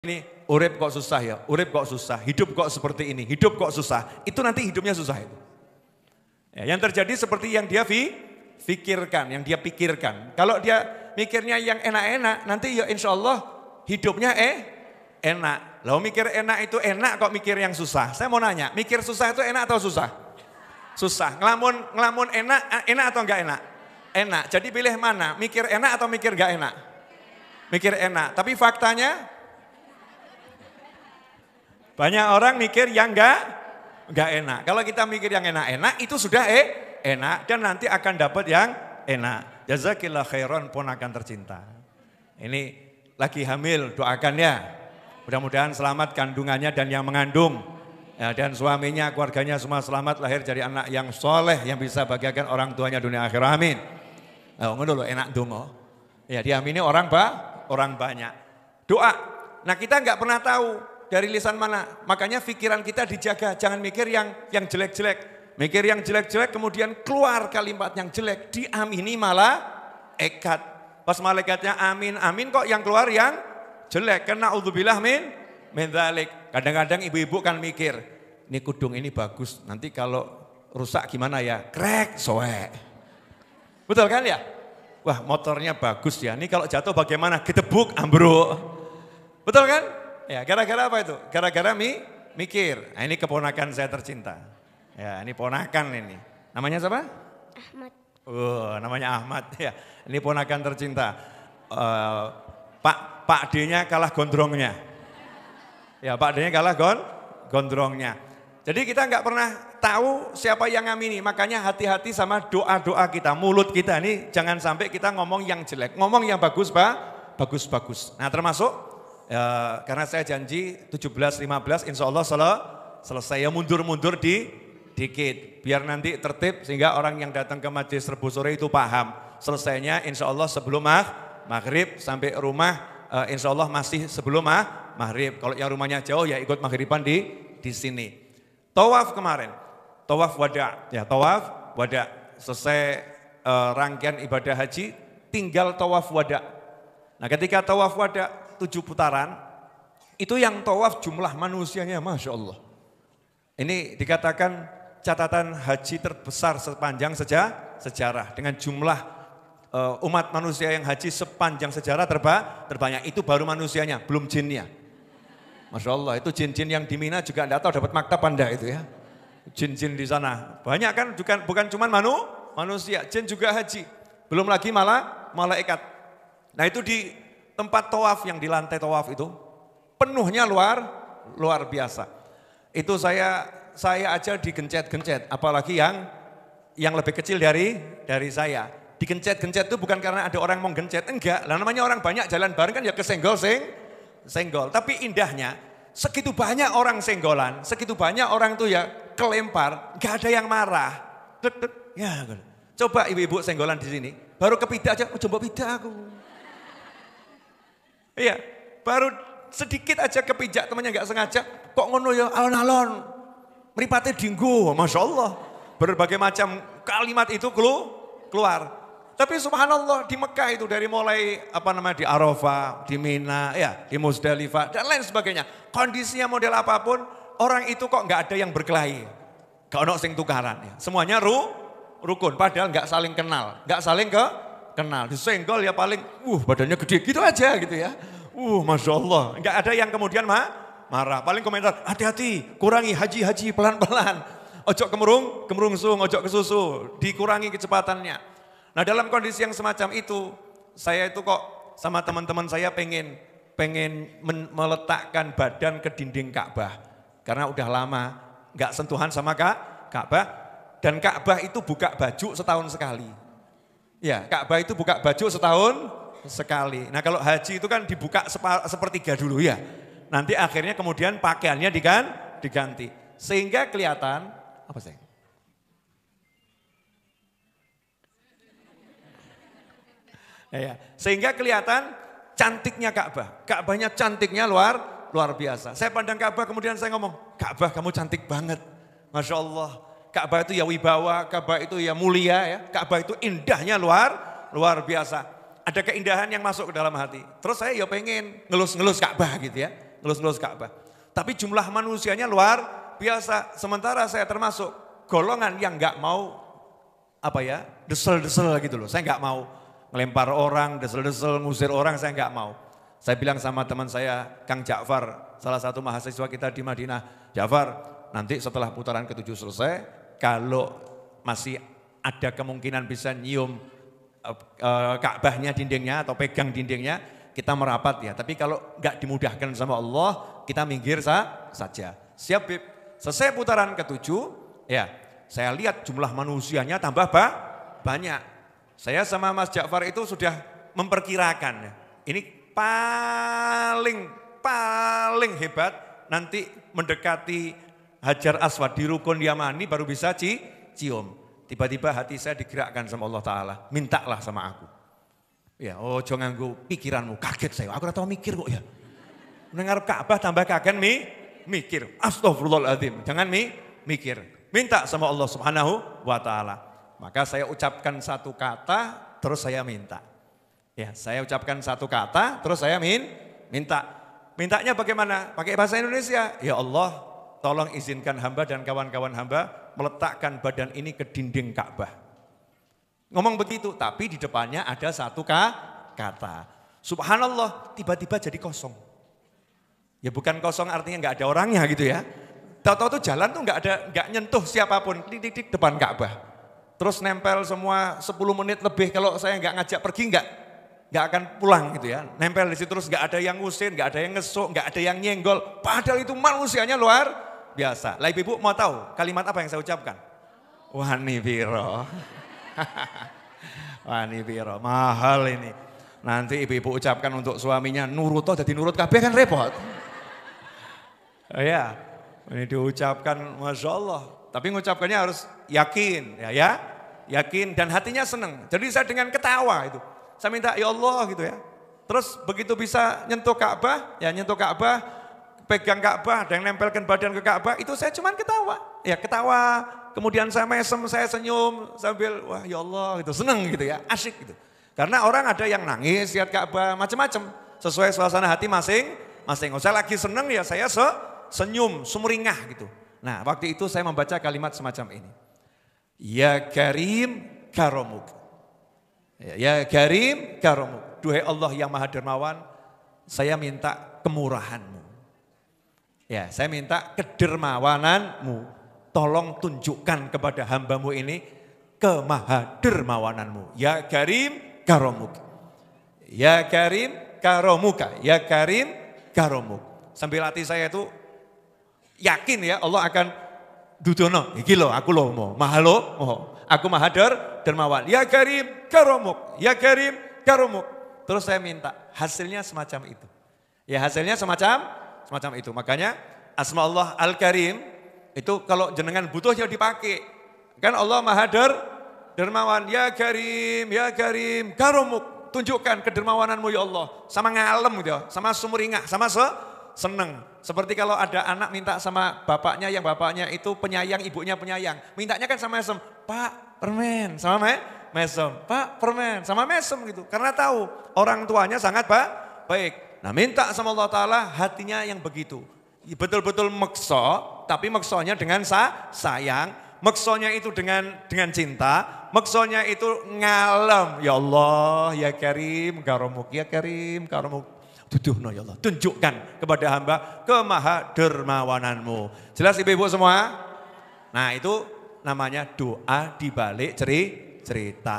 Ini urip kok susah ya, urip kok susah, hidup kok seperti ini, hidup kok susah. Itu nanti hidupnya susah itu. Ya, yang terjadi seperti yang dia pikirkan, yang dia pikirkan. Kalau dia mikirnya yang enak-enak, nanti ya insya Allah hidupnya enak. Lalu mikir enak itu enak kok mikir yang susah. Saya mau nanya, mikir susah itu enak atau susah? Susah. Ngelamun enak atau enggak enak? Enak. Jadi pilih mana? Mikir enak atau mikir enggak enak? Mikir enak. Tapi faktanya banyak orang mikir yang enggak enak. Kalau kita mikir yang enak-enak itu sudah enak dan nanti akan dapat yang enak. Jazakillah khairan ponakan tercinta. Ini lagi hamil, doakan ya. Mudah-mudahan selamat kandungannya dan yang mengandung. Ya, dan suaminya, keluarganya semua selamat lahir jadi anak yang soleh yang bisa bahagiakan orang tuanya dunia akhir. Amin. Oh, ngono lho enak donga. Ya diamini orang banyak. Doa. Nah kita enggak pernah tahu dari lisan mana. Makanya pikiran kita dijaga, jangan mikir yang jelek-jelek. Mikir yang jelek-jelek kemudian keluar kalimat yang jelek, diamini malah ekat. Pas malaikatnya amin, amin kok yang keluar yang jelek. Karena naudzubillah min dzalik. Kadang-kadang ibu-ibu kan mikir, ini kudung ini bagus, nanti kalau rusak gimana ya? Krek, soek. Betul kan ya? Wah motornya bagus ya, ini kalau jatuh bagaimana? Gedebuk, ambruk. Betul kan? Ya, gara-gara apa itu? Gara-gara mikir. Nah, ini keponakan saya tercinta. Ya, ini ponakan ini. Namanya siapa? Ahmad. Namanya Ahmad. Ya, ini ponakan tercinta. Pak D-nya kalah gondrongnya. Ya, Pak D-nya kalah gondrongnya. Jadi kita nggak pernah tahu siapa yang ngamini. Makanya hati-hati sama doa-doa kita. Mulut kita ini jangan sampai kita ngomong yang jelek. Ngomong yang bagus, Pak. Bagus-bagus. Nah, termasuk karena saya janji 17-15 insya Allah selesai. Ya mundur-mundur dikit. Biar nanti tertib sehingga orang yang datang ke majelis Rebu sore itu paham. Selesainya insya Allah sebelum maghrib sampai rumah insya Allah masih sebelum maghrib. Kalau yang rumahnya jauh ya ikut maghriban di sini. Tawaf kemarin, tawaf wada. Ya tawaf wada. Selesai rangkaian ibadah haji tinggal tawaf wada. Nah ketika tawaf wada 7 putaran, itu yang tawaf jumlah manusianya Masya Allah. Ini dikatakan catatan haji terbesar sepanjang sejarah. Dengan jumlah umat manusia yang haji sepanjang sejarah terbanyak. Itu baru manusianya, belum jinnya. Masya Allah, itu jin-jin yang di Mina juga enggak tahu dapat maktab anda itu ya. Jin-jin di sana. Banyak kan bukan cuma manusia, jin juga haji. Belum lagi malaikat. Nah itu di tempat tawaf yang di lantai tawaf itu penuhnya luar biasa. Itu saya aja digencet-gencet, apalagi yang lebih kecil dari saya. Digencet-gencet itu bukan karena ada orang mau gencet, enggak. Lah namanya orang banyak jalan bareng kan ya kesenggol senggol. Tapi indahnya segitu banyak orang senggolan, segitu banyak orang tuh ya kelempar, enggak ada yang marah. Ya, coba ibu-ibu senggolan di sini, baru kepidak aja, coba pidak aku. Iya, baru sedikit aja kepijak temannya enggak sengaja, kok ngono ya alon-alon. Mripate dinggo, Masya Allah. Berbagai macam kalimat itu keluar. Tapi subhanallah di Mekah itu dari mulai di Arafah, di Mina, ya, di Muzdalifah dan lain sebagainya. Kondisinya model apapun, orang itu kok enggak ada yang berkelahi. Enggak ono sing tukaran ya. Semuanya rukun padahal enggak saling kenal, enggak saling kenal. Disenggol ya paling badannya gede gitu aja gitu ya. Masya Allah. Enggak ada yang kemudian marah. Paling komentar, hati-hati, kurangi haji pelan-pelan. Ojo kemerungsung, ojo kesusu, dikurangi kecepatannya. Nah dalam kondisi yang semacam itu, saya itu kok sama teman-teman saya pengen meletakkan badan ke dinding Ka'bah. Karena udah lama nggak sentuhan sama Ka'bah. Dan Ka'bah itu buka baju setahun sekali. Ya, Ka'bah itu buka baju setahun sekali. Nah kalau haji itu kan dibuka sepertiga dulu ya. Nanti akhirnya kemudian pakaiannya diganti. Sehingga kelihatan, apa sih? Ya, sehingga kelihatan cantiknya Ka'bah. Ka'bahnya cantiknya luar biasa. Saya pandang Ka'bah kemudian saya ngomong, Ka'bah kamu cantik banget. Masya Allah. Ka'bah itu ya wibawa, Ka'bah itu ya mulia ya. Ka'bah itu indahnya luar biasa. Ada keindahan yang masuk ke dalam hati. Terus saya ya pengen ngelus-ngelus Ka'bah gitu ya. ngelus-ngelus Ka'bah. Tapi jumlah manusianya luar biasa. Sementara saya termasuk golongan yang nggak mau desel-desel gitu loh. Saya nggak mau ngelempar orang, desel-desel, ngusir orang, saya nggak mau. Saya bilang sama teman saya, Kang Ja'far, salah satu mahasiswa kita di Madinah, Ja'far, nanti setelah putaran ke-7 selesai, kalau masih ada kemungkinan bisa nyium Ka'bahnya, dindingnya atau pegang dindingnya, kita merapat ya. Tapi kalau nggak dimudahkan sama Allah, kita minggir saja. Siap, Bib. Selesai putaran ke-7, ya saya lihat jumlah manusianya tambah banyak. Saya sama Mas Ja'far itu sudah memperkirakan ya. Ini paling hebat nanti mendekati Hajar Aswad di Rukun Yamani baru bisa cium. Tiba-tiba hati saya digerakkan sama Allah Ta'ala. Mintalah sama aku. Ya, jangan nganggo pikiranmu, kaget saya. Aku tahu mikir kok ya. Mendengar Ka'bah tambah kaget mikir. Astagfirullahaladzim, jangan mikir. Minta sama Allah Subhanahu wa Ta'ala. Maka saya ucapkan satu kata, terus saya minta. Ya, saya ucapkan satu kata, terus saya minta. Mintanya bagaimana? Pakai bahasa Indonesia. Ya Allah, tolong izinkan hamba dan kawan-kawan hamba meletakkan badan ini ke dinding Ka'bah. Ngomong begitu, tapi di depannya ada satu kata. Subhanallah, tiba-tiba jadi kosong. Ya bukan kosong artinya nggak ada orangnya gitu ya. Tahu-tahu tuh jalan tuh nggak nyentuh siapapun, titik depan Ka'bah. Terus nempel semua 10 menit lebih, kalau saya nggak ngajak pergi nggak akan pulang gitu ya. Nempel di situ terus nggak ada yang ngusir, nggak ada yang ngesuk, nggak ada yang nyenggol. Padahal itu manusianya luar biasa. Lah ibu mau tahu kalimat apa yang saya ucapkan? Wani biro. Wani biro, mahal ini. Nanti ibu ucapkan untuk suaminya nuruto jadi nurut kabeh kan repot. Ya, ini diucapkan Masya Allah. Tapi mengucapkannya harus yakin ya, yakin dan hatinya senang. Jadi saya dengan ketawa itu. Saya minta ya Allah gitu ya. Terus begitu bisa nyentuh Ka'bah, pegang Ka'bah dan nempelkan badan ke Ka'bah, itu saya cuman ketawa. Ya ketawa, kemudian saya mesem, saya senyum sambil wah ya Allah gitu, seneng gitu ya, asyik gitu. Karena orang ada yang nangis lihat Ka'bah, macam-macam. Sesuai suasana hati masing-masing. Saya lagi seneng ya saya senyum, sumringah gitu. Nah waktu itu saya membaca kalimat semacam ini. Ya Karim Karomuk. Ya Karim Karomuk. Duhai Allah yang Maha Dermawan, saya minta kemurahanmu. Ya, saya minta kedermawananmu. Tolong tunjukkan kepada hambamu ini kemahadermawananmu. Ya Karim Karomuk. Ya Karim Karomuka. Ya Karim Karomuk. Sambil hati saya itu yakin ya Allah akan dudono. Iki lho aku lho mau. Mahal lho. Aku maha dermawan. Ya Karim Karomuk. Ya Karim Karomuk. Terus saya minta hasilnya semacam itu. Ya hasilnya semacam itu. Makanya asma Allah Al-Karim itu kalau jenengan butuh ya dipakai. Kan Allah maha dermawan. Ya Karim Karomuk. Tunjukkan kedermawananmu ya Allah. Sama ngalem gitu ya. Sama sumringah. Sama seneng. Seperti kalau ada anak minta sama bapaknya yang bapaknya itu penyayang, ibunya penyayang. Mintanya kan sama mesem, Pak permen sama mesem, Pak permen sama mesem gitu. Karena tahu orang tuanya sangat baik. Nah minta sama Allah Ta'ala hatinya yang begitu. Betul-betul mekso, tapi meksonya dengan sayang. Meksonya itu dengan cinta. Meksonya itu ngalem. Ya Allah, ya Karim Karomuk, ya Karim Karomuk. Tuduhno ya Allah, tunjukkan kepada hamba kemahadermawananmu. Jelas ibu-ibu semua? Nah itu namanya doa di balik cerita.